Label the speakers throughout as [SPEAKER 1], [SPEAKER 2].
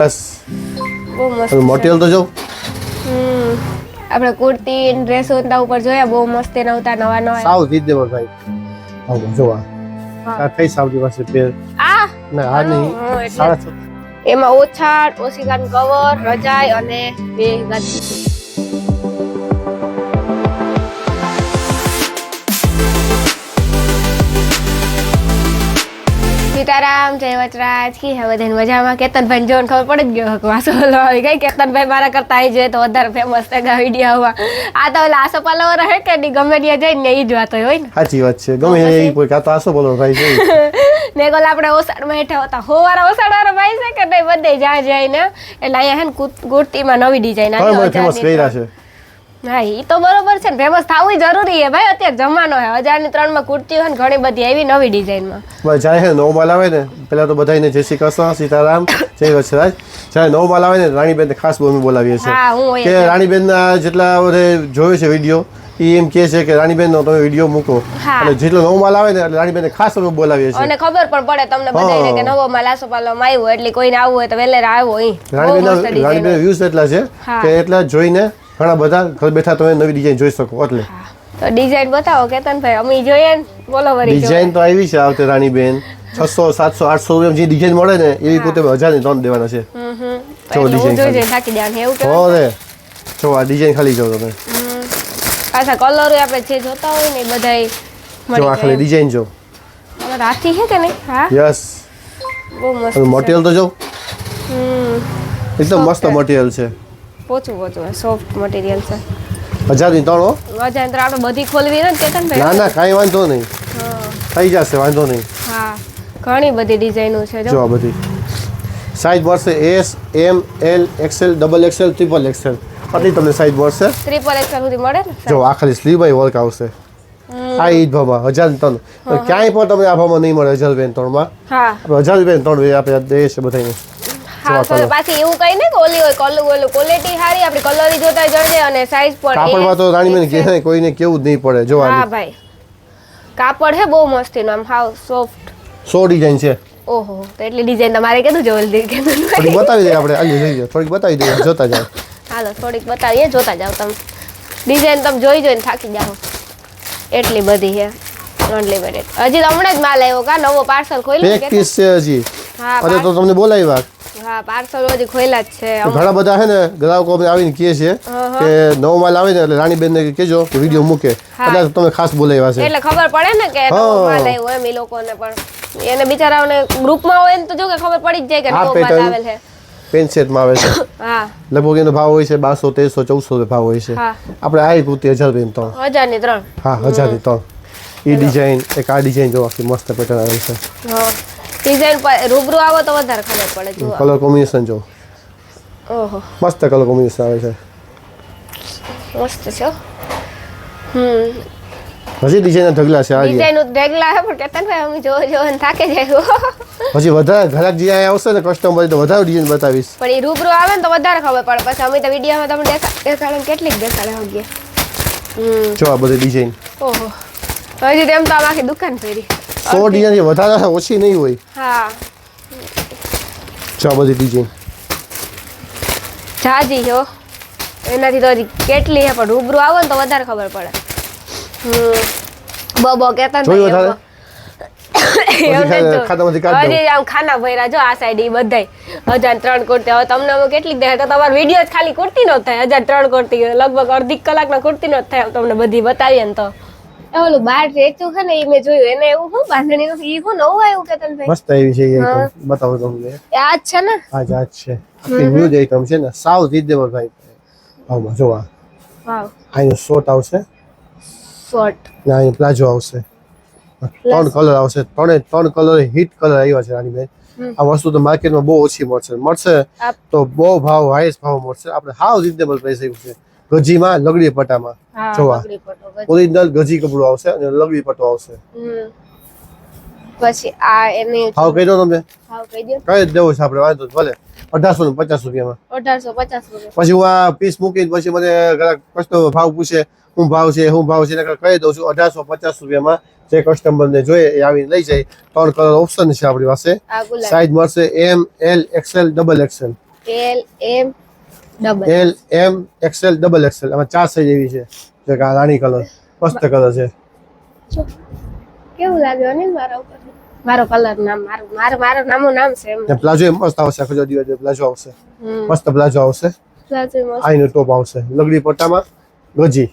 [SPEAKER 1] બસ
[SPEAKER 2] બહુ મસ્ત
[SPEAKER 1] મટીરિયલ તો જો
[SPEAKER 2] આપણે કુર્તી ડ્રેસો ઉપર જોયા બહુ મસ્ત નવતા નવા નવા
[SPEAKER 1] સાવ રીઝનેબલ ભાઈ આવો જો આ કઈ સાવજી પાસે પેર
[SPEAKER 2] આ
[SPEAKER 1] ના આ નહીં સાડા
[SPEAKER 2] એમાં ઓછીકાન કવર રજાઈ અને બે ગાદી સીતારામ જય વચરાજ કી હે બધાને મજામાં કેતનભાઈ જોન ખબર પડી ગયો વાસો આવી ગઈ કેતનભાઈ મારા કરતા આવી જાય તો વધારે ફેમસ થાય ગા વિડિયોમાં આ તો ઓલા આસો પાલવ રહે કે ની ગમે ત્યાં જઈને ને ઈ જ વાત હોય ને
[SPEAKER 1] સાચી વાત છે ગમે એ કોઈ કાતો આસો બોલો ભાઈ છે
[SPEAKER 2] ને કોલ આપણે ઓસાડમાં હેઠા હતા હોવારા ઓસાડવાળા ભાઈ છે કે નહીં બધે જ્યાં જાય ને એટલે અહીંયા હે ને કુર્તીમાં નવી ડિઝાઇન આવી
[SPEAKER 1] ફેમસ કર્યા છે
[SPEAKER 2] હા ઈ તો બરોબર છે ને ફેમસ થવું જરૂરી છે ભાઈ અત્યારે જમાનો હે 1003 માં કુર્તી હોય ને ઘણી બધી આવી નવી ડિઝાઇનમાં
[SPEAKER 1] ભાઈ જાય હે નવો માલ આવે ને પેલા તો બધાને જય શ્રી કૃષ્ણ સીતારામ જય વચરાજ જ્યારે નવો માલ આવે ને રાણીબેન ખાસ બોલાવીએ છીએ
[SPEAKER 2] હા હું
[SPEAKER 1] કે રાણીબેનના જેટલા જોયો છે વિડીયો ઈ એમ કહે છે કે રાણીબેન નો તમે વિડીયો મૂકો અને જેટલો નવો માલ આવે ને એટલે રાણીબેન ખાસ અમે બોલાવીએ છીએ
[SPEAKER 2] અને ખબર પણ પડે તમને બધાને કે નવો માલ આસો પાલવમાં આવ્યો એટલે કોઈને આવવું હોય તો વેલેરા આવ્યો અહીં
[SPEAKER 1] રાણીબેન વ્યૂઝ એટલા છે કે એટલા જોઈને ઘણા બધા ઘર બેઠા તમે નવી ડિઝાઇન જોઈ શકો એટલે
[SPEAKER 2] તો ડિઝાઇન બતાવો કેતનભાઈ અમે જોઈએ ને બોલો વરી
[SPEAKER 1] ડિઝાઇન તો આવી છે આવતે રાણીબેન 600 700 800 રૂપિયા જે ડિઝાઇન મળે ને એવી પોતે 1000 ની 3 દેવાના છે
[SPEAKER 2] જો ડિઝાઇન જોઈ થાકી જાય એવું કે
[SPEAKER 1] ઓરે જો આ ડિઝાઇન ખાલી જો તમે
[SPEAKER 2] પાછા કલર આપણે જે જોતા હોય ને બધાય
[SPEAKER 1] જો આ ખાલી ડિઝાઇન જો
[SPEAKER 2] હવે રાતી છે કે નહીં હા
[SPEAKER 1] યસ
[SPEAKER 2] બહુ મસ્ત
[SPEAKER 1] મટીરિયલ તો જો એકદમ મસ્ત મટીરિયલ છે
[SPEAKER 2] પોચું સોફ્ટ મટીરિયલ છે
[SPEAKER 1] 1000 ની 3
[SPEAKER 2] આપણે બધી ખોલવી ને કેતનભાઈ
[SPEAKER 1] ના ના કાઈ વાંધો નહીં થઈ જશે વાંધો નહીં
[SPEAKER 2] હા ઘણી બધી ડિઝાઇનો છે
[SPEAKER 1] જો આ બધી સાઈઝ મળશે S M L XL double XL triple XL આટલી તમને સાઈઝ મળશે
[SPEAKER 2] ટ્રિપલ એક્સએલ સુધી મળે ને
[SPEAKER 1] જો આ ખાલી સ્લીવ બાય વર્ક આવશે આ ઈ જ ભાવમાં 1003 ક્યાંય પણ તમને આ ભાવમાં નહીં મળે 1003 માં
[SPEAKER 2] હા
[SPEAKER 1] 1003 આપણે દેશ બધાને
[SPEAKER 2] હા તો પાછી એવું કઈ ને કે ઓલી હોય ક્વોલિટી સારી આપણી કલર જોતા જડે અને સાઈઝ પણ
[SPEAKER 1] કાપડમાં તો રાણીબેન કે કોઈને કેવું જ નહીં પડે જો
[SPEAKER 2] હા ભાઈ કાપડ હે બહુ મસ્તીનું આમ હાવ સોફ્ટ
[SPEAKER 1] 100 ડિઝાઇન છે
[SPEAKER 2] ઓહો તો એટલી ડિઝાઇન તમારે કીધું જલ્દી
[SPEAKER 1] થોડીક બતાવી દઈએ આપણે આલી લઈ થોડીક બતાવી દઈએ જોતા જાવ
[SPEAKER 2] હાલો થોડીક બતાવીએ જોતા જાવ તમે ડિઝાઇન તમે જોઈને થાકી જાઓ એટલી બધી છે અનલિમિટેડ હજી હમણાં જ માલ આવ્યો કા નવો પાર્સલ ખોલ્યો
[SPEAKER 1] એક પીસ છે હજી
[SPEAKER 2] હા
[SPEAKER 1] અરે તો તમને બોલાવ્યા
[SPEAKER 2] હા પાર્સલ હજી ખોલ્યા જ છે
[SPEAKER 1] ઘણા બધા છે ને ગ્રાહકો આવીને કહે છે કે નવો માલ આવે ને એટલે રાણીબેન ને કહેજો કે વિડીયો મૂકે એટલે તમે ખાસ બોલાવ્યા છે
[SPEAKER 2] એટલે ખબર પડે ને કે નવો માલ આવ્યો એમ એ લોકોને પણ એને બિચારાઓને ગ્રુપમાં હોય ને તો જો કે ખબર પડી જ જાય કે નવો માલ આવેલ છે
[SPEAKER 1] પેન્ટ સેટમાં આવે છે
[SPEAKER 2] હા
[SPEAKER 1] લગભગ એનો ભાવ હોય છે 1200 1300 1400 ભાવ હોય છે આપણે આ કુર્તી 1000 ની 3
[SPEAKER 2] 1000 ની 3
[SPEAKER 1] હા 1000 ની 3 ઈ ડિઝાઇન એક આ ડિઝાઇન જો આખી મસ્ત પેટર્ન આવે છે
[SPEAKER 2] હા ડિઝાઇન પર રૂબરૂ આવો તો વધારે ખબર પડે જો
[SPEAKER 1] કલર કોમ્બિનેશન જો
[SPEAKER 2] ઓહો
[SPEAKER 1] મસ્ત કલર કોમ્બિનેશન આવે છે
[SPEAKER 2] મસ્ત છે
[SPEAKER 1] હજી ડિઝાઇન ઢગલા છે આ
[SPEAKER 2] ડિઝાઇન ઢગલા છે પણ કેતનભાઈ અમે જો ને થાકે જાય
[SPEAKER 1] હજી વધારે ઘરાક જે અહીંયા આવશે ને કસ્ટમર તો વધારે ડિઝાઇન બતાવીશ
[SPEAKER 2] પણ એ રૂબરૂ આવે ને તો વધારે ખબર પડે પછી અમે તો વિડીયોમાં તમને દેખાડે કેટલીક દેખાડે હોગીએ
[SPEAKER 1] જો આ બધી ડિઝાઇન
[SPEAKER 2] ઓહો હજી તેમ તો આખી દુકાન ફેરી
[SPEAKER 1] 100 ડિઝાઇન વધારે ઓછી નહીં હોય
[SPEAKER 2] હા
[SPEAKER 1] જો આ બધી ડિઝાઇન
[SPEAKER 2] જાજી જો એનાથી તો હજી કેટલી છે પણ રૂબરૂ આવો ને તો વધારે ખબર પડે બબો કેતા
[SPEAKER 1] જોયું વધારે
[SPEAKER 2] હજી આમ ખાના ભર્યા જો આ સાઈડ ઈ બધાય 1003 કુર્તી હવે તમને અમે કેટલીક દેખાય તો તમારો વિડીયો જ ખાલી કુર્તી નો થાય 1003 કુર્તી લગભગ અડધી કલાકના કુર્તી નો થાય તમને બધી બતાવીએ ને તો ઓલું બાર વેચું છે ને એ મેં જોયું એને એવું શું બાંધણી નું ઈ શું નવું આવ્યું કેતનભાઈ
[SPEAKER 1] મસ્ત આવી છે એ બતાવો તમને
[SPEAKER 2] આ જ છે ને
[SPEAKER 1] આ જ છે આખી ન્યૂ આઈટમ છે ને સાવ રીઝનેબલ ભાઈ ભાવમાં જો આ
[SPEAKER 2] વાવ
[SPEAKER 1] આનો શોર્ટ આવશે
[SPEAKER 2] શોર્ટ
[SPEAKER 1] ને આનો પ્લાઝો આવશે 3 કલર આવશે ત્રણ કલર હિટ કલર આવ્યા છે રાણીબેન આ વસ્તુ તો માર્કેટમાં બહુ ઓછી મળશે તો બહુ ભાવ હાઈએસ્ટ ભાવ મળશે આપણે હાવ રીઝનેબલ પ્રાઇસ આવ્યું છે ગજીમાં લગડી પટ્ટામાં જોવા ઓરિજિનલ ગજી કપડું આવશે અને લગડી પટ્ટો આવશે
[SPEAKER 2] પછી આ એની
[SPEAKER 1] ભાવ કહી દો તમે
[SPEAKER 2] ભાવ કહી દો
[SPEAKER 1] કઈ જ દેવું છે આપણે વાંધો ભલે 1850 રૂપિયામાં
[SPEAKER 2] 1850 રૂપિયા
[SPEAKER 1] પછી હું આ પીસ મૂકીને પછી મને કસ્ટમર ભાવ પૂછે શું ભાવ છે કહી દઉં છું 1850 રૂપિયામાં જે કસ્ટમરને જોઈએ એ આવીને લઈ જાય 3 કલર ઓપ્શન છે આપણી પાસે સાઈઝ મળશે M L XL double XL
[SPEAKER 2] L M double
[SPEAKER 1] L M XL double XL આમાં 4 સાઈઝ એવી છે જે કે આ રાણી કલર મસ્ત કલર છે
[SPEAKER 2] કેવું લાગ્યો ને મારા ઉપર મારો કલર નામ મારું નામ છે એમ
[SPEAKER 1] ને પ્લાઝો એમ મસ્ત આવશે આખો દિવસ પ્લાઝો આવશે
[SPEAKER 2] હમ
[SPEAKER 1] મસ્ત પ્લાઝો આવશે
[SPEAKER 2] પ્લાઝો મસ્ત
[SPEAKER 1] આઈનો ટોપ આવશે લગડી પટ્ટામાં ગજી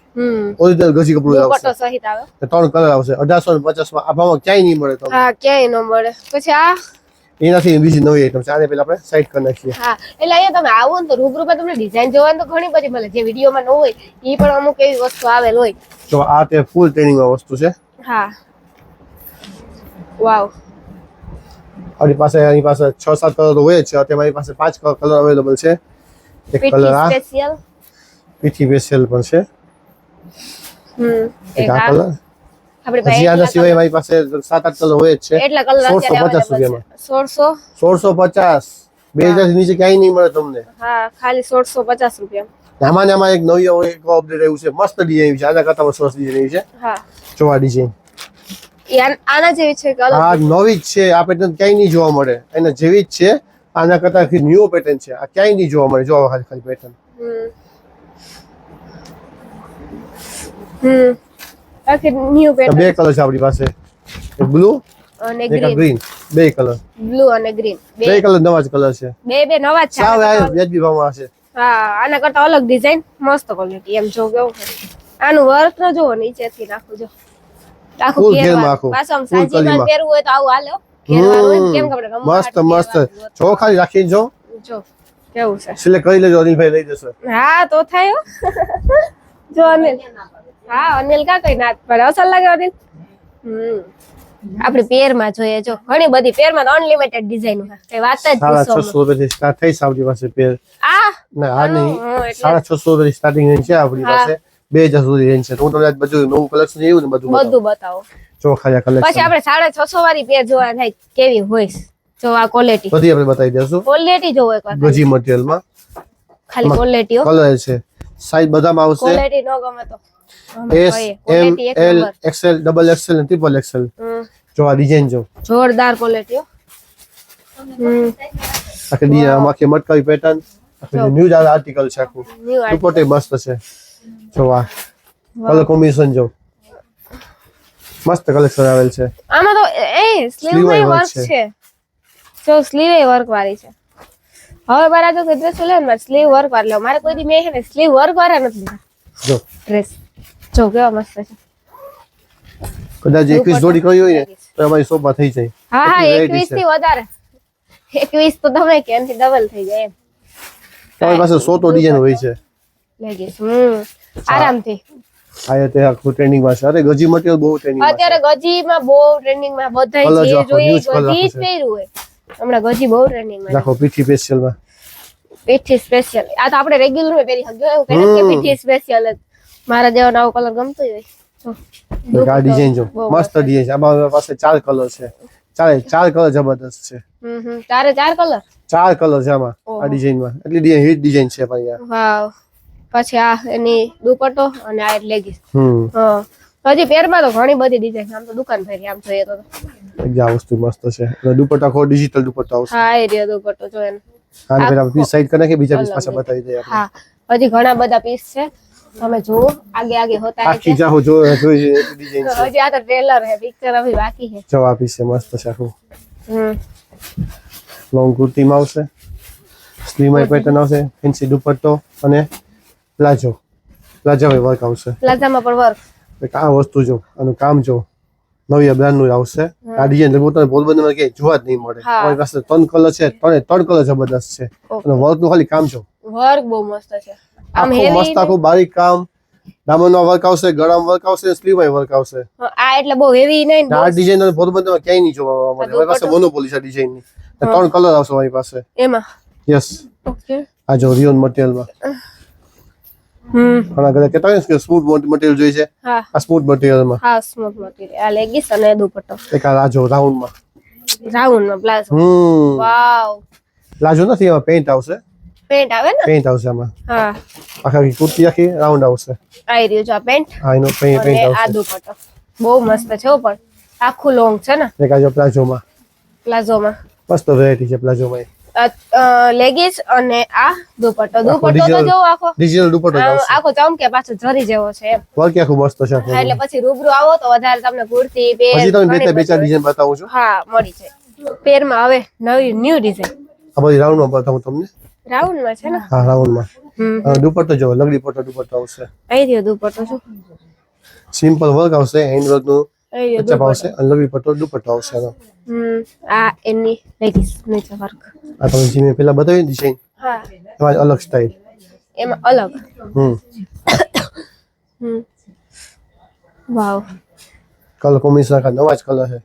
[SPEAKER 1] ઓરિજિનલ ગજી કપડું આવશે
[SPEAKER 2] દુપટ્ટો સહિત આવે
[SPEAKER 1] ને 3 કલર આવશે 1850 માં આ ભાવમાં ક્યાંય નહીં મળે તમને
[SPEAKER 2] હા ક્યાંય ન મળે પછી આ
[SPEAKER 1] એનાથી બીજી નવી આઈટમ છે આને પહેલા આપણે સાઈડ કરી નાખીએ
[SPEAKER 2] હા એટલે અહીંયા તમે આવો ને તો રૂબરૂમાં તમને ડિઝાઇન જોવાની તો ઘણી બધી મળે જે વિડીયોમાં ન હોય એ પણ અમુક એવી વસ્તુ આવેલ હોય
[SPEAKER 1] તો આ તે ફૂલ ટ્રેનિંગમાં વસ્તુ છે
[SPEAKER 2] હા વાવ
[SPEAKER 1] આપણી પાસે એની પાસે 6-7 કલર તો હોય જ છે અત્યારે મારી પાસે 5 કલર અવેલેબલ છે એક કલર આ
[SPEAKER 2] સ્પેશિયલ
[SPEAKER 1] પીઠી સ્પેશિયલ પણ છે
[SPEAKER 2] એક
[SPEAKER 1] એક આ
[SPEAKER 2] આ
[SPEAKER 1] કલર
[SPEAKER 2] આપણી
[SPEAKER 1] હજી આના
[SPEAKER 2] પાસે
[SPEAKER 1] સિવાય મારી પાસે 7-8 કલર હોય જ છે
[SPEAKER 2] એટલા કલર અત્યારે
[SPEAKER 1] 1650 રૂપિયામાં
[SPEAKER 2] 1600
[SPEAKER 1] 1650 2000 નીચે ક્યાંય નહીં મળે તમને
[SPEAKER 2] હા ખાલી 1650 રૂપિયા
[SPEAKER 1] આમાં ને આમાં એક નવી એક અપડેટ આવ્યું છે મસ્ત ડિઝાઇન છે આના કરતાં સરસ ડિઝાઇન છે
[SPEAKER 2] હા
[SPEAKER 1] જો આ ડિઝાઇન
[SPEAKER 2] આના જેવી છે કે અલગ
[SPEAKER 1] આ નવી જ છે આ પેટર્ન ક્યાંય નહીં જોવા મળે એના જેવી જ છે આના કરતાં ન્યુ પેટર્ન છે આ ક્યાંય નહીં જોવા મળે જો ખાલી પેટર્ન
[SPEAKER 2] આખી ન્યુ પેટર્ન
[SPEAKER 1] બે કલર છે આપણી પાસે એક બ્લુ
[SPEAKER 2] અને
[SPEAKER 1] એક
[SPEAKER 2] ગ્રીન
[SPEAKER 1] ગ્રીન બે કલર
[SPEAKER 2] બ્લુ અને ગ્રીન
[SPEAKER 1] બે કલર નવા જ કલર છે
[SPEAKER 2] બે નવા જ છે
[SPEAKER 1] સાવ વ્યાજબી ભાવમાં હશે
[SPEAKER 2] હા આના કરતા અલગ ડિઝાઇન મસ્ત ક્વોલિટી એમ જો કેવું છે આનું વર્ક તો જોવો નીચેથી નાખું જો આખું
[SPEAKER 1] Full
[SPEAKER 2] ઘેરવા
[SPEAKER 1] ઘેરમાં આખું.
[SPEAKER 2] પાછું આમ
[SPEAKER 1] Full
[SPEAKER 2] સાજીમાં
[SPEAKER 1] કલીમાં.
[SPEAKER 2] પહેરવું હોય તો આવું હાલે હો. ઘેરવાળું હોય ને કેમ ખબર
[SPEAKER 1] મસ્ત મસ્ત જો ખાલી રાખીને જો
[SPEAKER 2] જો કેવું છે
[SPEAKER 1] સિલેક્ટ કરી લેજો અનિલભાઈ લઈ જશે
[SPEAKER 2] હા તો થાય હો. જો અનિલ હા અનિલ કા કઈ ના પડે અસલ લાગે અનિલ આપણે પેરમાં જોઈએ જો ઘણી બધી પેરમાં અનલિમિટેડ ડિઝાઇન છે કઈ વાત જ પૂછો
[SPEAKER 1] 650 રૂપિયાથી સ્ટાર્ટ થઈ છે આપણી પાસે પેર
[SPEAKER 2] આ
[SPEAKER 1] ના આ નહીં
[SPEAKER 2] એટલે
[SPEAKER 1] 650 રૂપિયાથી સ્ટાર્ટિંગ રેન્જ છે આપણી પાસે 2000 સુધી રેન્જ છે તો હું તમને આજ બધું નવું કલેક્શન એવું ને બધું
[SPEAKER 2] બધું બતાવો
[SPEAKER 1] જો ખાલી
[SPEAKER 2] પછી
[SPEAKER 1] કલેક્શન
[SPEAKER 2] આપણે 650 વાળી પેર જોવા થાય કેવી હોય છે. જો આ ક્વોલિટી
[SPEAKER 1] બધી આપણે બતાવી દઈશું
[SPEAKER 2] ક્વોલિટી જોવો એકવાર
[SPEAKER 1] ગજી મટીરિયલમાં
[SPEAKER 2] ખાલી ક્વોલિટી હો
[SPEAKER 1] કલર છે સાઈઝ બધામાં આવશે
[SPEAKER 2] ક્વોલિટી ન ગમે તો
[SPEAKER 1] S M L XL double XL અને ટ્રિપલ એક્સએલ જો આ ડિઝાઇન જો
[SPEAKER 2] જોરદાર ક્વોલિટી હો
[SPEAKER 1] આખી ડિઝાઇન આખી મટકાવી પેટર્ન આખી ન્યૂ આર્ટિકલ છે આખું
[SPEAKER 2] ન્યુ
[SPEAKER 1] દુપટ્ટો મસ્ત છે જો આ કલર કોમ્બિનેશન જો મસ્ત કલેક્શન આવેલ છે
[SPEAKER 2] આમાં તો એ સ્લીવ
[SPEAKER 1] Sleeve
[SPEAKER 2] માં
[SPEAKER 1] work
[SPEAKER 2] વર્ક છે જો સ્લીવ વર્ક વાળી છે હવે મારા જો ડ્રેસ લે ને સ્લીવ વર્ક વાળી લો મારે કોઈ દી મેં છે ને સ્લીવ વર્ક વાળા નથી લીધા
[SPEAKER 1] જો
[SPEAKER 2] ડ્રેસ જો કેવા મસ્ત છે
[SPEAKER 1] કદાચ 21 જોડી કરી હોય ને તો અમારી શોપમાં થઈ જાય
[SPEAKER 2] હા હા
[SPEAKER 1] એટલી
[SPEAKER 2] 21
[SPEAKER 1] variety છે.
[SPEAKER 2] થી વધારે 21 તો તમે કે એનાથી ડબલ થઈ જાય એમ
[SPEAKER 1] તમારી પાસે 100 તો ડિઝાઇન હોય છે
[SPEAKER 2] લેગીસ આરામથી
[SPEAKER 1] આ તે આખું ટ્રેન્ડિંગ માં છે અરે ગજી મટીરિયલ બહુ ટ્રેન્ડિંગ માં છે
[SPEAKER 2] અત્યારે ગજીમાં બહુ ટ્રેન્ડિંગ માં બધા
[SPEAKER 1] Colour જો
[SPEAKER 2] જે
[SPEAKER 1] આખો
[SPEAKER 2] જોઈએ
[SPEAKER 1] huge colour
[SPEAKER 2] ગજી જ
[SPEAKER 1] આખો છે.
[SPEAKER 2] પહેર્યું હોય હમણાં ગજી બહુ ટ્રેન્ડિંગ માં
[SPEAKER 1] રાખો પીઠી સ્પેશિયલ માં
[SPEAKER 2] પીઠી સ્પેશિયલ આ તો આપણે રેગ્યુલર માં પહેરી શકજો એવું કહે કે પીઠી સ્પેશિયલ જ મારા જેવો નવો કલર ગમતો હોય જો
[SPEAKER 1] આ ડિઝાઇન જો મસ્ત ડિઝાઇન છે આમાં પાસે 4 કલર છે ચાર કલર જબરદસ્ત છે
[SPEAKER 2] તારે 4 કલર
[SPEAKER 1] 4 કલર છે આમાં આ ડિઝાઇન માં એટલી ડિઝાઇન હિટ ડિઝાઇન છે ભાઈ આ
[SPEAKER 2] વાવ પછી આ એની દુપટ્ટો અને આ લેગીસ
[SPEAKER 1] હમ
[SPEAKER 2] હા હજી પેરમાં તો ઘણી બધી ડિઝાઇન આમ તો દુકાન ફેરી આમ જોઈએ તો
[SPEAKER 1] એક આ વસ્તુ મસ્ત છે અને દુપટ્ટા ખો ડિજિટલ દુપટ્ટો આવશે
[SPEAKER 2] હા એ રહ્યો દુપટ્ટો જો એને
[SPEAKER 1] આને પહેલા પીસ સાઈડ કરી નાખી બીજા પીસ પાછા બતાવી દઈએ આપણે
[SPEAKER 2] હા હજી ઘણા બધા પીસ છે તમે જુઓ આગે આગે હોતા है
[SPEAKER 1] આખી જાહો જો જોઈ ડિઝાઇન છે
[SPEAKER 2] હજી આ તો ટ્રેલર है પિક્ચર અભી બાકી है
[SPEAKER 1] જો આ પીસ છે મસ્ત છે આખું
[SPEAKER 2] હમ
[SPEAKER 1] લોંગ કુર્તીમાં આવશે સ્લીવમાં પેટર્ન આવશે ફેન્સી દુપટ્ટો અને પ્લાઝો વર્ક આવશે
[SPEAKER 2] પ્લાઝામાં પણ વર્ક
[SPEAKER 1] આ વસ્તુ જો આનું કામ જો નવી બ્રાન્ડ નું આવશે આ ડિઝાઇન લગભગ તમને પોરબંદરમાં ક્યાંય જોવા જ નહીં મળે અમારી પાસે 3 કલર છે ત્રણ કલર જબરદસ્ત છે અને વર્ક નું ખાલી કામ જો
[SPEAKER 2] વર્ક બહુ મસ્ત છે આમ
[SPEAKER 1] આખું
[SPEAKER 2] હેવી
[SPEAKER 1] મસ્ત આખું બારીક કામ દામનનો વર્ક આવશે ગળામાં વર્ક આવશે સ્લીવમાં વર્ક આવશે
[SPEAKER 2] આ એટલે બહુ હેવી નહીં
[SPEAKER 1] આ ડિઝાઇન પોરબંદરમાં ક્યાંય નહીં જોવા મળે અમારી પાસે મોનોપોલી છે ડિઝાઇન ની 3 કલર આવશે અમારી પાસે
[SPEAKER 2] એમાં
[SPEAKER 1] યસ
[SPEAKER 2] ઓકે
[SPEAKER 1] આ જો રિયોન મટીરિયલમાં ઘણા ઘરે કહેતા હોય કે સ્મૂથ મટીરિયલ જોઈએ છે
[SPEAKER 2] હા
[SPEAKER 1] આ સ્મૂથ મટીરિયલમાં
[SPEAKER 2] હા સ્મૂથ મટીરિયલ આ લેગીસ અને દુપટ્ટો
[SPEAKER 1] એક આ લાજો રાઉન્ડમાં
[SPEAKER 2] રાઉન્ડમાં પ્લાઝો વાવ
[SPEAKER 1] લાજો નથી એમાં પેન્ટ આવશે
[SPEAKER 2] પેન્ટ આવે ને
[SPEAKER 1] પેન્ટ આવશે આમાં
[SPEAKER 2] હા
[SPEAKER 1] આખી કુર્તી આખી રાઉન્ડ આવશે
[SPEAKER 2] આઈ રહ્યું છે આ પેન્ટ
[SPEAKER 1] હા એનો પેન્ટ
[SPEAKER 2] અને આ
[SPEAKER 1] આવશે
[SPEAKER 2] દુપટ્ટો બહુ મસ્ત છે હો પણ આખું લોંગ છે ને
[SPEAKER 1] એક આ જો પ્લાઝોમાં
[SPEAKER 2] પ્લાઝોમાં
[SPEAKER 1] મસ્ત વેરાયટી છે પ્લાઝોમાં
[SPEAKER 2] લેગીસ અને આ દુપટ્ટો તો જો આખો
[SPEAKER 1] ડિજિટલ દુપટ્ટો આવશે
[SPEAKER 2] આખો ચમકે પાછો જરી જેવો છે એમ
[SPEAKER 1] વર્ક આખું મસ્ત છે
[SPEAKER 2] હા, એટલે પછી રૂબરૂ આવો તો વધારે તમને કુર્તી
[SPEAKER 1] પછી તમને બે ચાર ડિઝાઇન બતાવું છું
[SPEAKER 2] હા મળી જાય પેરમાં હવે નવી ન્યુ ડિઝાઇન
[SPEAKER 1] આ બધી રાઉન્ડમાં બતાવું તમને
[SPEAKER 2] રાઉન્ડમાં છે ને
[SPEAKER 1] હા રાઉન્ડમાં દુપટ્ટો જો લગડી દુપટ્ટો આવશે
[SPEAKER 2] અહીં રહ્યો દુપટ્ટો શું
[SPEAKER 1] સિમ્પલ વર્ક આવશે હેન્ડ વર્ક નું
[SPEAKER 2] અહીં
[SPEAKER 1] ચપ આવશે અને લગડી દુપટ્ટો આવશે એનો
[SPEAKER 2] આ એની લેગીસ નીચે વર્ક
[SPEAKER 1] આ તમે જે મેં પેલા બતાવી ડિઝાઇન
[SPEAKER 2] હા
[SPEAKER 1] એમાં અલગ સ્ટાઇલ
[SPEAKER 2] એમાં અલગ વાવ
[SPEAKER 1] કલર કોમ્બિનેશન આખા નવા જ કલર છે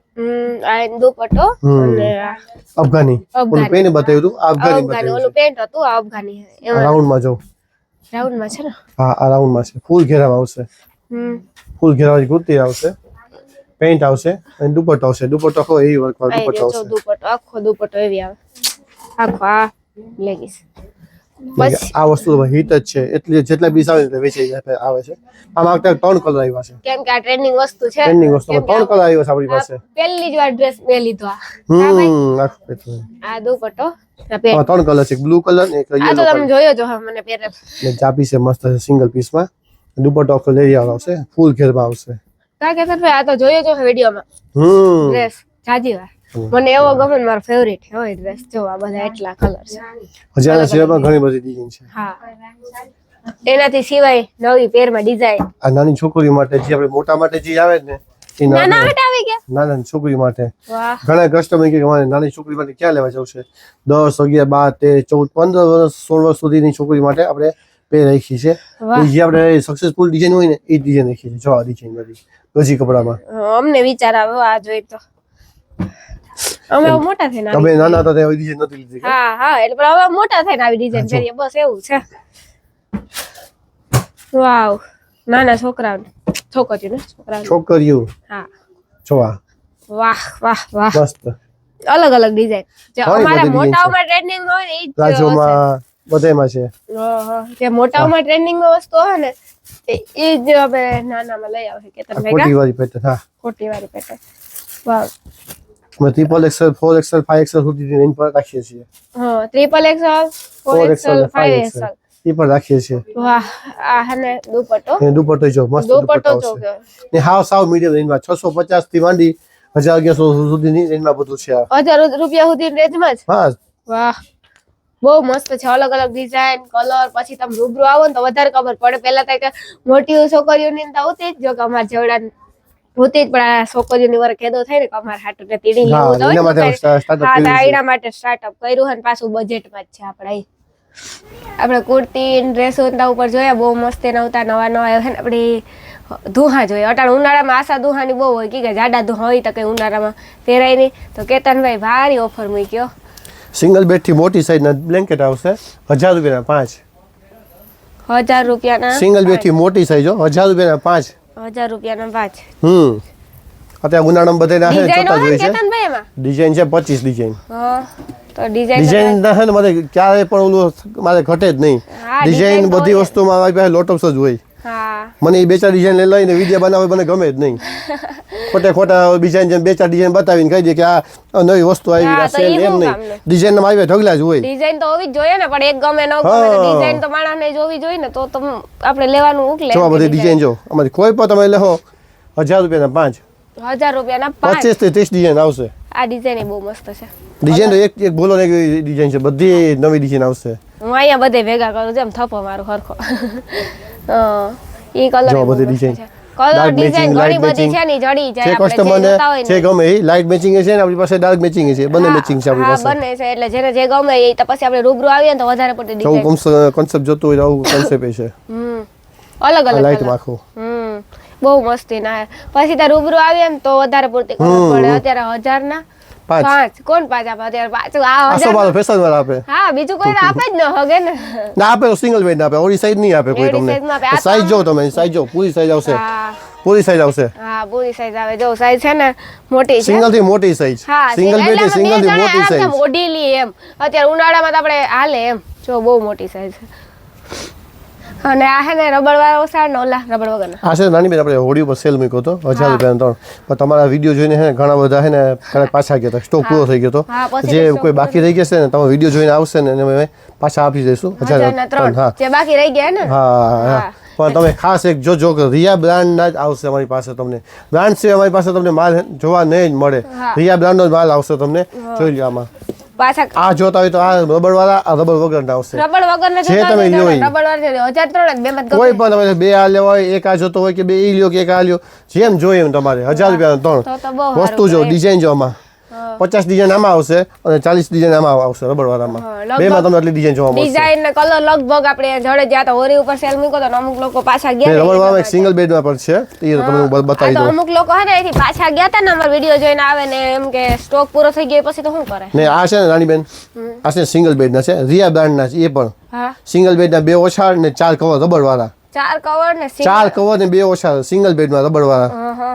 [SPEAKER 2] આ એનો દુપટ્ટો અને આ
[SPEAKER 1] અફઘાની ઓલું પેન બતાવ્યું હતું અફઘાની બતાવ્યું
[SPEAKER 2] ઓલું પેન્ટ હતું આ અફઘાની છે એમાં
[SPEAKER 1] રાઉન્ડમાં જો
[SPEAKER 2] રાઉન્ડમાં છે ને
[SPEAKER 1] હા આ રાઉન્ડમાં છે ફૂલ ઘેરામાં આવશે ફૂલ ઘેરાવાળી કુર્તી આવશે પેન્ટ આવશે અને દુપટ્ટો આવશે દુપટ્ટો આખો એવી વર્ક વાળો દુપટ્ટો આવશે
[SPEAKER 2] દુપટ્ટો આખો દુપટ્ટો એવી આવે આખો આ લેગીસ
[SPEAKER 1] આ વસ્તુ હિટ જ છે એટલે જેટલા પીસ આવે એટલે વેચાઈ જાય આવે છે આમાં આખા 3 કલર આવ્યા છે
[SPEAKER 2] કેમ કે આ ટ્રેન્ડિંગ વસ્તુ છે
[SPEAKER 1] ટ્રેન્ડિંગ વસ્તુ 3 કલર આવ્યા છે આપણી પાસે
[SPEAKER 2] પહેલી જ વાર ડ્રેસ મેં લીધો આ દુપટ્ટો આ પેન્ટ
[SPEAKER 1] 3 કલર છે બ્લુ કલર ને એક
[SPEAKER 2] આ
[SPEAKER 1] યલો
[SPEAKER 2] તો
[SPEAKER 1] કલર
[SPEAKER 2] તમે જોયો જો મને પહેરે
[SPEAKER 1] ને ચાપી છે મસ્ત છે સિંગલ પીસ માં દુપટ્ટો આખો લેરિયા આવશે ફૂલ ઘેરમાં આવશે
[SPEAKER 2] કા કે ભાઈ આ તો જોયો જો વિડિયોમાં ડ્રેસ જાજી વાર મને એવો ગમે ને મારો ફેવરિટ છે હોય ડ્રેસ જો આ બધા એટલા કલર છે
[SPEAKER 1] હજારના સિવાયમાં ઘણી બધી ડિઝાઇન છે
[SPEAKER 2] હા એનાથી સિવાય નવી પેરમાં ડિઝાઇન
[SPEAKER 1] આ નાની છોકરીઓ માટે જે આપણે મોટા માટે જે આવે ને એ
[SPEAKER 2] નાના માટે આવી ગયા
[SPEAKER 1] નાની છોકરી માટે
[SPEAKER 2] વાહ
[SPEAKER 1] ઘણા કસ્ટમર કે અમારે નાની છોકરી માટે ક્યાં લેવા જવું છે 10 11 12 13 14 15 વર્ષ 16 વર્ષ સુધીની છોકરી માટે આપણે પેર રાખી છે જે આપણે સક્સેસફુલ ડિઝાઇન હોય ને એ ડિઝાઇન રાખી છે જો આ ડિઝાઇન બધી ગજી કપડામાં
[SPEAKER 2] અમને વિચાર આવ્યો આ જોઈ તો અમે હવે મોટા થઈને
[SPEAKER 1] તમે નાના હતા ત્યારે ડિઝાઇન નથી લીધી
[SPEAKER 2] હા હા એટલે પણ હવે મોટા થઈને આવી ડિઝાઇન કરીએ બસ એવું છે વાવ નાના છોકરીઓ હા
[SPEAKER 1] જોવા
[SPEAKER 2] વાહ વાહ વાહ
[SPEAKER 1] મસ્ત
[SPEAKER 2] અલગ અલગ ડિઝાઇન જે અમારા મોટાઓમાં ટ્રેન્ડિંગ હોય ને ઈ
[SPEAKER 1] રાજોમાં બધામાં છે
[SPEAKER 2] જે મોટાઓમાં ટ્રેન્ડિંગ માં વસ્તુ હોય ને એ જ હવે નાનામાં લઈ આવે કે તમે
[SPEAKER 1] કોટી વાળી પેટર્ન હા
[SPEAKER 2] કોટી વાળી પેટર્ન વાવ
[SPEAKER 1] ટ્રિપલ એક્સેલ 4XL 5XL સુધીની રેન્જ પર રાખીએ છીએ
[SPEAKER 2] હા ટ્રિપલ એક્સેલ 4XL 5XL
[SPEAKER 1] એ પણ રાખીએ છીએ
[SPEAKER 2] વાહ આ હને દુપટ્ટો
[SPEAKER 1] એ દુપટ્ટો જો મસ્ત દુપટ્ટો આવશે ને હાવ સાવ મીડિયમ રેન્જમાં 650 થી માંડી 1100 સુધીની રેન્જમાં બધું છે
[SPEAKER 2] 1000 રૂપિયા સુધીની રેન્જમાં જ
[SPEAKER 1] હા
[SPEAKER 2] વાહ બહુ મસ્ત છે અલગ અલગ ડિઝાઇન કલર પછી તમે રૂબરૂ આવો ને તો વધારે ખબર પડે પેલા તો મોટી છોકરીઓની તો આવતી જ જો કે અમાર જેવડા હોતી જ પણ આ છોકરીઓની વર કેદો થાય ને કે અમાર હાટુ ને તીડી લેવું તો એના માટે સ્ટાર્ટઅપ કર્યું અને પાછું બજેટમાં જ છે આપણે કુર્તી ડ્રેસો ઉપર જોયા બહુ મસ્ત નવતા નવા આપણે દુહા જોઈએ અટાણ ઉનાળામાં આશા દુહાની બહુ હોય કે જાડા દુહા હોય તો કઈ ઉનાળામાં પહેરાય નહીં તો કેતનભાઈ ભારી ઓફર મૂક્યો
[SPEAKER 1] સિંગલ બેડ થી મોટી સાઈઝ ના બ્લેન્કેટ આવશે 1000 રૂપિયાના 5
[SPEAKER 2] 1000 રૂપિયાના
[SPEAKER 1] સિંગલ બેડ થી મોટી સાઈઝ 1000 રૂપિયાના 5
[SPEAKER 2] 1000 રૂપિયાના 5
[SPEAKER 1] અત્યારે ઉનાળામાં બધે ના છે છતાં જોઈએ છે
[SPEAKER 2] કેતનભાઈ એમાં
[SPEAKER 1] ડિઝાઇન છે 25 ડિઝાઇન
[SPEAKER 2] તો ડિઝાઇન
[SPEAKER 1] ના છે ને મારે ક્યારે પણ ઓલું મારે ઘટે જ નહીં ડિઝાઇન બધી વસ્તુમાં મારી પાસે લોટસ જ હોય મને એ બે ચાર ડિઝાઇન લઈને વિડીયો બનાવે મને ગમે જ નહીં ખોટા ડિઝાઇન જેમ બે ચાર ડિઝાઇન બતાવીને કહી દે કે આ નવી વસ્તુ આવી સેલ એમ નહીં ડિઝાઇન માં આવી ઢગલા જ હોય
[SPEAKER 2] ડિઝાઇન તો હોવી જ જોઈએ ને પણ એક ગમે ન ગમે ડિઝાઇન તો માણસને જોવી જોઈએ ને તો આપણે લેવાનું ઉકલે
[SPEAKER 1] જો બધી ડિઝાઇન જો અમારી કોઈ પણ તમે લેહો 1000 રૂપિયાના 5
[SPEAKER 2] 1000 રૂપિયાના 5
[SPEAKER 1] 25 થી 30 ડિઝાઇન આવશે
[SPEAKER 2] આ ડિઝાઇન બહુ મસ્ત છે
[SPEAKER 1] ડિઝાઇન તો એક બોલો ને એક ડિઝાઇન છે બધી નવી ડિઝાઇન આવશે
[SPEAKER 2] હું અહીંયા બધે ભેગા કરું જેમ થપો મારું હરખો ઈ કલર
[SPEAKER 1] જો બધી ડિઝાઇન
[SPEAKER 2] કલર ડિઝાઇન ઘણી બધી છે ને જડી જાય
[SPEAKER 1] આપણે જોતા હોય ને જે ગમે એ લાઇટ મેચિંગ છે ને આપણી પાસે ડાર્ક મેચિંગ છે બંને મેચિંગ છે આપણી પાસે
[SPEAKER 2] હા બંને છે એટલે જેને જે ગમે એ તો પછી આપણે રૂબરૂ આવીએ ને તો વધારે પડતી
[SPEAKER 1] ડિઝાઇન કોન્સેપ્ટ જોતો હોય આવું કોન્સેપ્ટ છે
[SPEAKER 2] અલગ અલગ
[SPEAKER 1] લાઇટ માખો
[SPEAKER 2] બહુ મસ્તી ના પછી ત્યાં રૂબરૂ આવીએ ને તો વધારે પડતી ખબર પડે અત્યારે 1000 ના 5 કોણ 5 આપે અત્યારે પાછું આ 1000
[SPEAKER 1] ફેશન વાળા આપે
[SPEAKER 2] હા બીજું કોઈ આપે જ ન હોગે ને
[SPEAKER 1] ના આપે સિંગલ બેડ ના આપે ઓરી સાઈઝ નહીં આપે કોઈ તમને સાઈઝ જો તમે સાઈઝ જો પૂરી સાઈઝ આવશે પૂરી સાઈઝ આવશે
[SPEAKER 2] હા પૂરી સાઈઝ આવે જો સાઈઝ છે ને મોટી છે
[SPEAKER 1] સિંગલ થી મોટી સાઈઝ સિંગલ બેડ થી સિંગલ થી મોટી સાઈઝ
[SPEAKER 2] મોડીલી એમ અત્યારે ઉનાળામાં તો આપણે હાલે એમ જો બહુ મોટી સાઈઝ છે અને આ હે ને રબડ વાળો ઓછા ને ઓલા રબડ વગરના
[SPEAKER 1] આ છે નાની બેન આપણે હોડી ઉપર સેલ મૂક્યો હતો 1000 રૂપિયાનો 3 પણ તમારા વિડીયો જોઈને હે ને ઘણા બધા હે ને પાછા ગયા હતા સ્ટોક પૂરો થઈ ગયો હતો
[SPEAKER 2] હા, પછી
[SPEAKER 1] જે કોઈ બાકી રહી ગયા છે ને તમારો વિડીયો જોઈને આવશે ને એને અમે પાછા આપી દઈશું 1003 હા
[SPEAKER 2] જે બાકી રહી ગયા ને
[SPEAKER 1] હા પણ તમે ખાસ એક જો રિયા બ્રાન્ડના જ આવશે અમારી પાસે તમને બ્રાન્ડ છે અમારી પાસે તમને માલ જોવા નહીં જ મળે રિયા બ્રાન્ડનો જ માલ આવશે તમને જોઈ લો આમાં
[SPEAKER 2] પાછા
[SPEAKER 1] આ જોતા હોય તો આ રબર વાળા આ રબર વગરના આવશે
[SPEAKER 2] રબડ વગરના
[SPEAKER 1] જે તમે લ્યો ઈ.
[SPEAKER 2] રબડ વાળા 1003 બે મત
[SPEAKER 1] કોઈ પણ તમે બે આ લેવા હોય એક આ જોતો હોય કે બે ઈ લ્યો કે એક આ લ્યો જેમ જોઈએ એમ તમારે 1000 રૂપિયાનો
[SPEAKER 2] તો બહુ
[SPEAKER 1] ત્રણ વસ્તુ જો ડિઝાઇન જો આમાં 50 ડિઝાઇન આમાં આવશે અને 40 ડિઝાઇન આમાં આવશે રબર વાળામાં બેમાં તમને એટલી ડિઝાઇન જોવા મળશે
[SPEAKER 2] ડિઝાઇન ને કલર લગભગ આપણે જડે જ્યાં તો હોરી ઉપર સેલ મૂકો તો અમુક લોકો પાછા ગયા
[SPEAKER 1] રબર વાળામાં એક સિંગલ બેડમાં પણ છે એ તમને હું બતાવી
[SPEAKER 2] તો
[SPEAKER 1] દઉં
[SPEAKER 2] અમુક લોકો હે ને અહીંથી પાછા ગયા હતા ને અમારો વિડીયો જોઈને આવે ને એમ કે સ્ટોક પૂરો થઈ ગયો પછી તો શું કરે
[SPEAKER 1] ને આ છે ને રાણી બેન આ છે સિંગલ બેડના છે રિયા બ્રાન્ડના છે એ પણ
[SPEAKER 2] હા
[SPEAKER 1] સિંગલ બેડના બે ઓછા ને 4 કવર રબર વાળા
[SPEAKER 2] 4 કવર ને
[SPEAKER 1] 4 કવર ને બે ઓછા સિંગલ બેડમાં રબર વાળા
[SPEAKER 2] હા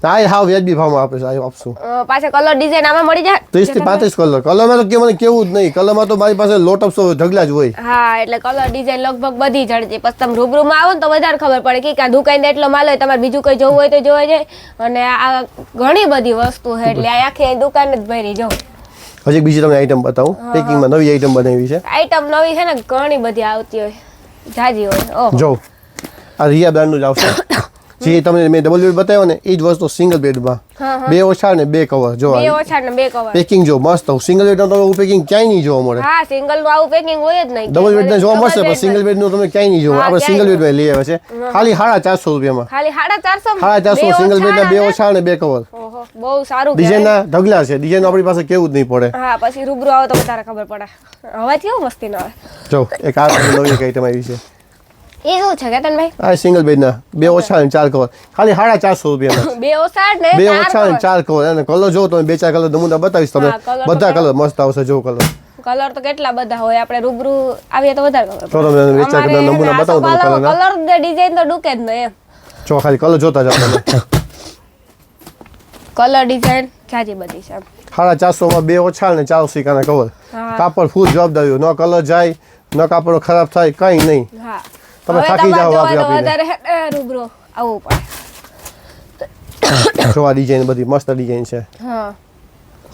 [SPEAKER 1] આ હાવ વ્યાજબી ભાવમાં આપે છે આ આપશું
[SPEAKER 2] પાછા કલર ડિઝાઇન આમાં મળી જાય
[SPEAKER 1] 30 થી 35 કલરમાં તો કે મને કેવું જ નહીં કલરમાં તો મારી પાસે લોટ ઓફ ઢગલા જ હોય
[SPEAKER 2] હા એટલે કલર ડિઝાઇન લગભગ બધી જડતી પછી તમે રૂબરૂમાં આવો ને તો વધારે ખબર પડે કે આ દુકાનને એટલો માલ હોય તમારે બીજું કોઈ જોવું હોય તો જોવા જાય અને આ ઘણી બધી વસ્તુ છે એટલે આ આખી દુકાન જ ભરી જો
[SPEAKER 1] હજી બીજી તમને આઈટમ બતાવું પેકિંગમાં નવી આઈટમ બનાવી છે
[SPEAKER 2] આઈટમ નવી છે ને ઘણી બધી આવતી હોય જાજી હોય ઓહો
[SPEAKER 1] જો આ રિયા બ્રાન્ડનું જ આવશે જે તમને મેં ડબલ બેડ બતાવ્યો ને એ જ વસ્તુ સિંગલ બેડમાં બે ઓછા ને બે કવર જો
[SPEAKER 2] બે ઓછા ને બે કવર
[SPEAKER 1] પેકિંગ જો મસ્ત સિંગલ બેડનું તમને પેકિંગ ક્યાંય નહીં જોવા મળે
[SPEAKER 2] હા સિંગલ નું આવું પેકિંગ હોય જ નહીં
[SPEAKER 1] ડબલ બેડ જોવા મળશે પણ સિંગલ બેડ નું તમે ક્યાંય નહીં જોવા આપણે સિંગલ બેડ લઈ આવ્યા છે ખાલી 450 રૂપિયામાં
[SPEAKER 2] ખાલી 450
[SPEAKER 1] 450 સિંગલ બેડ ના બે ઓછા ને બે કવર
[SPEAKER 2] ઓહો બહુ સારું
[SPEAKER 1] ડિઝાઇન ના ઢગલા છે ડિઝાઇન આપણી પાસે કેવું જ નહીં પડે
[SPEAKER 2] હા પછી રૂબરૂ આવો તો વધારે ખબર પડે હવે કેવું મસ્તી નો આવે
[SPEAKER 1] જો એક આ નવી એક આઈટમ આવી છે
[SPEAKER 2] એ શું છે કેતનભાઈ
[SPEAKER 1] આ સિંગલ બેડ ના બે ઓછા ને 4 કવર ખાલી 450 રૂપિયામાં
[SPEAKER 2] બે ઓછા ને
[SPEAKER 1] બે ઓછા ને 4 કવર અને કલર જો તમે બે ચાર કલર નમૂના બતાવીશ તમને બધા કલર મસ્ત આવશે જો
[SPEAKER 2] કલર તો કેટલા બધા હોય આપણે રૂબરૂ આવીએ તો વધારે ખબર
[SPEAKER 1] તો તમે બે ચાર કલર નમૂના બતાવો તમે કલરના
[SPEAKER 2] કલર ડિઝાઇન તો ડૂકે જ નહીં એમ
[SPEAKER 1] જો ખાલી કલર જોતા જાવ તમે
[SPEAKER 2] કલર ડિઝાઇન જાજી બધી છે
[SPEAKER 1] 450 માં બે ઓછા ને 4 સિક્કાના કવર કાપડ ફૂલ જવાબદારી ન કલર જાય ન કાપડ ખરાબ થાય કઈ નહીં
[SPEAKER 2] હા
[SPEAKER 1] તમે થાકી જાવ આપીને
[SPEAKER 2] વધારે રૂબરૂ આવવું પડે
[SPEAKER 1] જો આ ડિઝાઇન બધી મસ્ત ડિઝાઇન છે
[SPEAKER 2] હા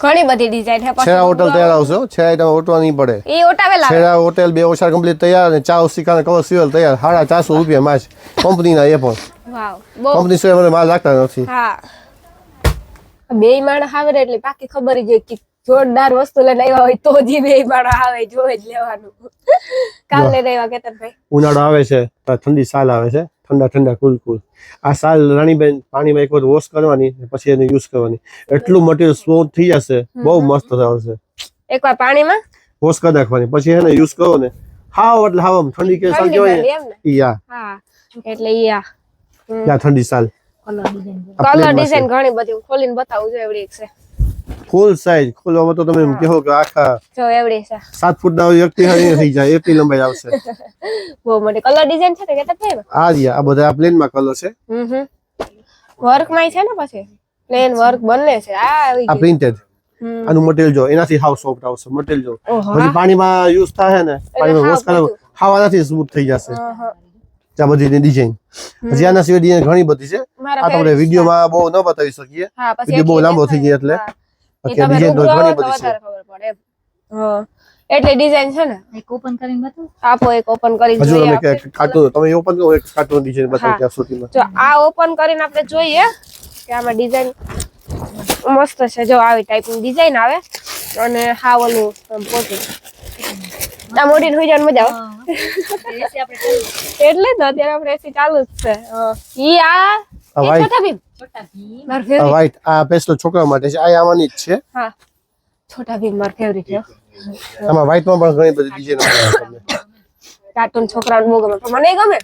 [SPEAKER 2] ઘણી બધી ડિઝાઇન છે
[SPEAKER 1] છેડા હોટલ તૈયાર આવશે છેડા તમે ઓટવા નહીં પડે
[SPEAKER 2] એ ઓટાવેલા
[SPEAKER 1] છેડા હોટલ બે ઓછા કમ્પ્લીટ તૈયાર અને 4 સિક્કાના કવર સિવલ તૈયાર 450 રૂપિયા માં કંપનીના એ પણ
[SPEAKER 2] વાવ બહુ
[SPEAKER 1] કંપની સિવાય મને માલ રાખતા નથી
[SPEAKER 2] હા બે માણસ આવે એટલે પાકી ખબર જ હોય કે જોરદાર વસ્તુ લઈને આવ્યા હોય તો જ બે માણસ આવે જોઈ જ લેવાનું કાલ લઈને આવ્યા કેતનભાઈ
[SPEAKER 1] ઉનાળો આવે છે તો ઠંડી સાલ આવે છે ઠંડા કુલ આ સાલ રાણીબેન પાણીમાં એક વાર વોશ કરવાની પછી એને યુઝ કરવાની એટલું મટીરિયલ સ્મૂથ થઈ જશે બહુ મસ્ત આવશે
[SPEAKER 2] એકવાર પાણીમાં
[SPEAKER 1] વોશ કરી નાખવાની પછી એને યુઝ કરો ને હાવ એટલે હાવ ઠંડી કે સાલ કહેવાય ને ઈ આ
[SPEAKER 2] હા એટલે ઈ આ
[SPEAKER 1] ઠંડી સાલ
[SPEAKER 2] કલર ડિઝાઇન ઘણી બધી ખોલીને બતાવું જો એવડી છે
[SPEAKER 1] ફૂલ સાઈઝ ખોલવામાં તો તમે એમ કહો કે આખા
[SPEAKER 2] જો એવડી છે
[SPEAKER 1] 7 ફૂટના વ્યક્તિ હરી થઈ જાય એટલી લંબાઈ આવશે
[SPEAKER 2] બહુ મોટી કલર ડિઝાઇન છે કે કેતા
[SPEAKER 1] આ રહ્યા આ બધા પ્લેનમાં કલર છે
[SPEAKER 2] વર્ક માં છે ને પછી પ્લેન વર્ક બંને છે આ આવી
[SPEAKER 1] આ પ્રિન્ટેડ આનું મટીરિયલ જો એનાથી હાવ સોફ્ટ આવશે મટીરિયલ જો પછી પાણીમાં યુઝ થાય ને પાણીમાં વોશ કરો હાવ આનાથી સ્મૂથ થઈ જશે આ બધી ડિઝાઇન હજી આના સિવાય ડિઝાઇન ઘણી બધી છે આ તો આપણે વિડીયોમાં બહુ ન બતાવી શકીએ વિડીયો બહુ લાંબો થઈ ગયો એટલે ડિઝાઇન તો ઘણી બધી છે
[SPEAKER 2] એટલે ડિઝાઇન છે ને
[SPEAKER 3] એક ઓપન કરીને બતાવો
[SPEAKER 2] આપો એક ઓપન કરી
[SPEAKER 1] હજુ
[SPEAKER 2] જોઈએ
[SPEAKER 1] તમે કે કાર્ટૂન તમે ઓપન કરો એક કાર્ટૂન ડિઝાઇન બતાવો ત્યાં સુધીમાં
[SPEAKER 2] જો આ ઓપન કરીને આપણે જોઈએ કે આમાં ડિઝાઇન મસ્ત છે જો આવી ટાઈપની ડિઝાઇન આવે અને હા ઓલું પોતે આ મોટી હોઈ જવાની મજા આવે એટલે તો અત્યારે આપણે એસી ચાલુ જ છે ઈ આ છોટા ભીમ મારું ફેવરિટ
[SPEAKER 1] વ્હાઈટ આ પેસ્ટલ છોકરા માટે છે આ આવવાની જ છે
[SPEAKER 2] હા છોટા ભીમ મારું ફેવરિટ છે
[SPEAKER 1] આમાં વ્હાઈટ માં પણ ઘણી બધી ડિઝાઇન આવે તમને
[SPEAKER 2] કાર્ટૂન છોકરાઓને બહુ ગમે પણ મને ગમે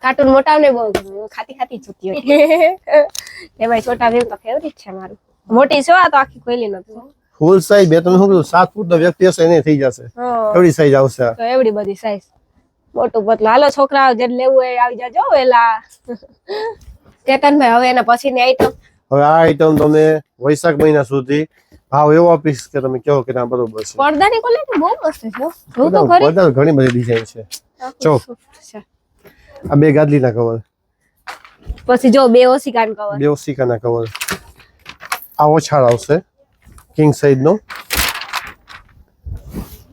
[SPEAKER 2] કાર્ટૂન મોટાને બહુ ગમે ખાતી જુતી હોય એમાં છોટા ભીમ તો ફેવરિટ છે મારું મોટી છો આ તો આખી ખોલી નથી
[SPEAKER 1] ફૂલ સાઈઝ બે તમે શું કીધું 7 ફૂટનો વ્યક્તિ હશે એને થઈ જશે એવડી સાઈઝ આવશે
[SPEAKER 2] તો એવડી બધી સાઈઝ મોટું પતલું હાલો છોકરાઓ જે લેવું હોય આવી જાજો વેલા કેતનભાઈ હવે એના પછીની આઈટમ
[SPEAKER 1] હવે આ આઈટમ તમને વૈશાખ મહિના સુધી ભાવ એવો આપીશ કે તમે કહો કે ના બરોબર છે
[SPEAKER 2] પડદાની ક્વોલિટી બહુ મસ્ત છે જો તો ખરી
[SPEAKER 1] ઘણી બધી ડિઝાઇન છે જો આ બે ગાદલીના કવર,
[SPEAKER 2] પછી જો બે ઓશિકાન કવર,
[SPEAKER 1] બે ઓશિકાના કવર. આ ઓછાળ આવશે કિંગ સાઇઝ નો,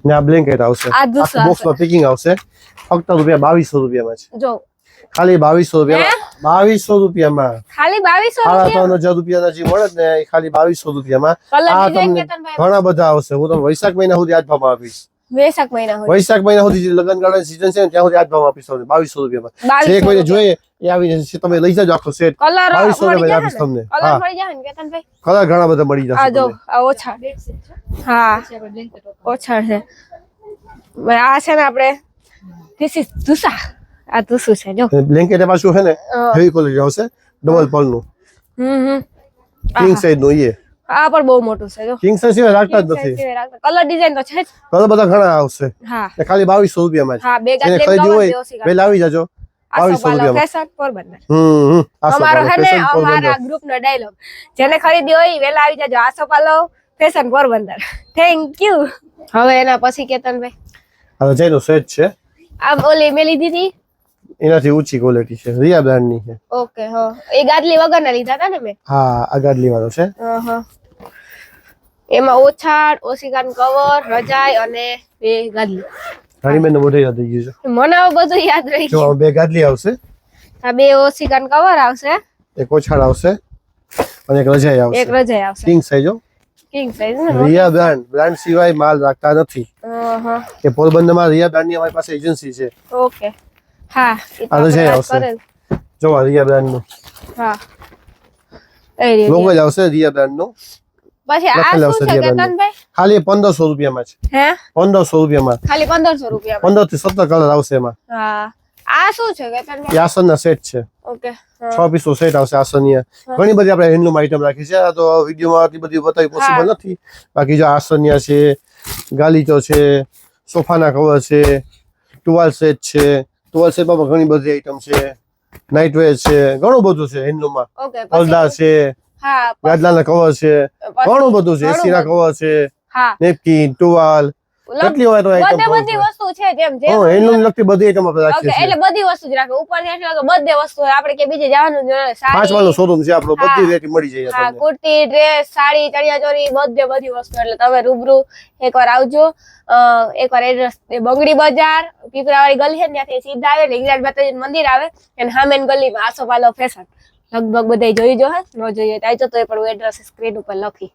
[SPEAKER 1] ને આ બ્લેન્કેટ આવશે.
[SPEAKER 2] આ દૂસરા
[SPEAKER 1] બોક્સમાં પેકિંગ આવશે. ફક્ત રૂપિયા 2200 રૂપિયામાં છે.
[SPEAKER 2] જો
[SPEAKER 1] ખાલી 2200 રૂપિયામાં, 2200 રૂપિયામાં.
[SPEAKER 2] ખાલી 2200
[SPEAKER 1] રૂપિયા જે મળે ને એ ખાલી 2200 રૂપિયામાં.
[SPEAKER 2] કલર
[SPEAKER 1] આ
[SPEAKER 2] ડિઝાઇન
[SPEAKER 1] તમને
[SPEAKER 2] કેતનભાઈ
[SPEAKER 1] ઘણા બધા આવશે. હું તમને વૈશાખ મહિના સુધી આજ ભાવમાં આપીશ.
[SPEAKER 2] વેસાક મહિના હોય
[SPEAKER 1] વૈશાખ મહિના સુધી જે લગ્ન ગાળાની સીઝન છે ને ત્યાં સુધી આજ ભાવમાં આપીશ તમને 2200 રૂપિયામાં. જે કોઈને જોઈએ એ આવી જશે. તમે લઈ જાજો આખો સેટ.
[SPEAKER 2] કલર
[SPEAKER 1] 2200 રૂપિયા આપીશ તમને.
[SPEAKER 2] કલર મળી જાય ને કેતનભાઈ?
[SPEAKER 1] કલર ઘણા બધા મળી
[SPEAKER 2] આ
[SPEAKER 1] જશે
[SPEAKER 2] જો
[SPEAKER 1] તમને.
[SPEAKER 2] આ ઓછા, હા ઓછા છે. આ છે ને આપણે ધીસ ઇઝ તુસા, આ તુસુ છે જો.
[SPEAKER 1] બ્લેન્કેટ પાછું છે ને હેવી ક્વોલિટી આવશે, ડબલ પલનું, કિંગ સાઇઝ નું. એ
[SPEAKER 2] આ પણ બહુ મોટું છે જો.
[SPEAKER 1] કિંગ સાઇઝ સિવાય રાખતા જ નથી.
[SPEAKER 2] કલર ડિઝાઇન તો છે જ.
[SPEAKER 1] કલર બધા ઘણા આવશે.
[SPEAKER 2] હા
[SPEAKER 1] એ ખાલી 2200 રૂપિયામાં
[SPEAKER 2] હા, બે
[SPEAKER 1] છે. એને
[SPEAKER 2] ગાદલી
[SPEAKER 1] ખરીદી
[SPEAKER 2] કવર
[SPEAKER 1] હોય
[SPEAKER 2] દેવસી
[SPEAKER 1] પહેલા આવી જાજો. 2200 રૂપિયામાં.
[SPEAKER 2] ફેશન પોરબંદર.
[SPEAKER 1] આસો
[SPEAKER 2] અમારો
[SPEAKER 1] પાલો,
[SPEAKER 2] હે ને
[SPEAKER 1] fashion પોરબંદર.
[SPEAKER 2] અમારા ગ્રુપ નો ડાયલોગ, જેને ખરીદી હોય ઈ વેલા આવી જાજો. Asopalav fashion Porbandar. Thank you. હવે એના પછી કેતનભાઈ
[SPEAKER 1] આ જયનો સેટ છે.
[SPEAKER 2] આ ઓલી મેં લીધી હતી.
[SPEAKER 1] એનાથી ઊંચી ક્વોલિટી છે, રિયા બ્રાન્ડ ની છે.
[SPEAKER 2] ઓકે હા, એ ગાદલી વગરના લીધા હતા ને મેં.
[SPEAKER 1] હા, આ ગાદલી વાળો છે.
[SPEAKER 2] એમાં ઓછાડ, ઓશિકાન કવર, રજાઈ અને બે ગાદલી.
[SPEAKER 1] રાણીબેન ને બધું યાદ થઈ ગયું છે.
[SPEAKER 2] મને હવે બધું યાદ રહી
[SPEAKER 1] જો
[SPEAKER 2] ગયું.
[SPEAKER 1] આ બે ગાદલી આવશે,
[SPEAKER 2] આ બે ઓશિકાન કવર આવશે,
[SPEAKER 1] એક ઓછાળ આવશે અને એક રજાઈ
[SPEAKER 2] એક
[SPEAKER 1] આવશે.
[SPEAKER 2] રજાઈ આવશે.
[SPEAKER 1] King size.
[SPEAKER 2] કિંગ સાઈઝ ને.
[SPEAKER 1] રિયા બ્રાન્ડ સિવાય માલ રાખતા નથી. કે પોરબંદરમાં રિયા બ્રાન્ડ ની અમારી પાસે એજન્સી છે.
[SPEAKER 2] ઓકે હા, ઈ તો
[SPEAKER 1] આ રજાઈ
[SPEAKER 2] આપણે વાત
[SPEAKER 1] આવશે.
[SPEAKER 2] કરેલ.
[SPEAKER 1] જો આ રિયા બ્રાન્ડ નું
[SPEAKER 2] હા એ રીતે.
[SPEAKER 1] લોગો જ આવશે રિયા બ્રાન્ડ નું.
[SPEAKER 2] પછી આ
[SPEAKER 1] લખેલ આવશે
[SPEAKER 2] શું છે
[SPEAKER 1] રિયા બ્રાન્ડ નું.
[SPEAKER 2] કેતનભાઈ?
[SPEAKER 1] ખાલી 1500 રૂપિયામાં છે.
[SPEAKER 2] હે
[SPEAKER 1] 1500 રૂપિયામાં.
[SPEAKER 2] ખાલી 1500 રૂપિયા.
[SPEAKER 1] 15 થી 17 કલર આવશે એમાં.
[SPEAKER 2] હા, આ શું છે કેતનભાઈ?
[SPEAKER 1] એ આસનના સેટ છે.
[SPEAKER 2] ઓકે
[SPEAKER 1] 6 પીસનો સેટ આવશે આસનીય. ઘણી બધી આપણે હેન્ડલૂમ આઈટમ રાખી છે. આ તો વિડીયોમાં આટલી બધી બતાવી પોસિબલ નથી. બાકી જો આસનિયા છે, ગાલીચો છે, સોફાના કવર છે, ટુવાલ સેટ છે. ટુવાલ સેટમાં પણ ઘણી બધી આઈટમ છે. નાઇટ વેર છે, ઘણું બધું છે હેન્ડલૂમમાં.
[SPEAKER 2] ઓકે
[SPEAKER 1] પડદા છે,
[SPEAKER 2] હા
[SPEAKER 1] ગાદલાના કવર છે, ઘણું બધું છે. એસીના કવર છે,
[SPEAKER 2] હા
[SPEAKER 1] નેપકિન, ટુવાલ, કેટલી હોય તો આઈટમ
[SPEAKER 2] બધી વસ્તુ છે જેમ જેમ.
[SPEAKER 1] હા, હેન્ડલૂમ લગતી બધી આઈટમ આપણે
[SPEAKER 2] ઓકે
[SPEAKER 1] રાખીએ છીએ.
[SPEAKER 2] એટલે બધી વસ્તુ જ રાખો ઉપર થી એટલે બધી વસ્તુ હોય. આપણે કે બીજે જવાનું જ નથી.
[SPEAKER 1] પાંચ વાળનો શોરૂમ છે આપણો. બધી વેરાયટી મળી જાય
[SPEAKER 2] હા,
[SPEAKER 1] તમને.
[SPEAKER 2] કુર્તી, ડ્રેસ, સાડી, ચણિયા ચોળી બધી વસ્તુ. એટલે તમે રૂબરૂ એકવાર આવજો. એકવાર એડ્રેસ બંગડી બજાર, પીપરાવાળી ગલી છે ને ત્યાંથી સીધા આવે લિંગરાજ માતાજી મંદિર આવે અને હામેન ગલીમાં આસોપાલો ફેશન લગભગ બધા જોઈ જો હે ન જોઈએ તો આવજો તો એ પણ એડ્રેસ સ્ક્રીન ઉપર લખી.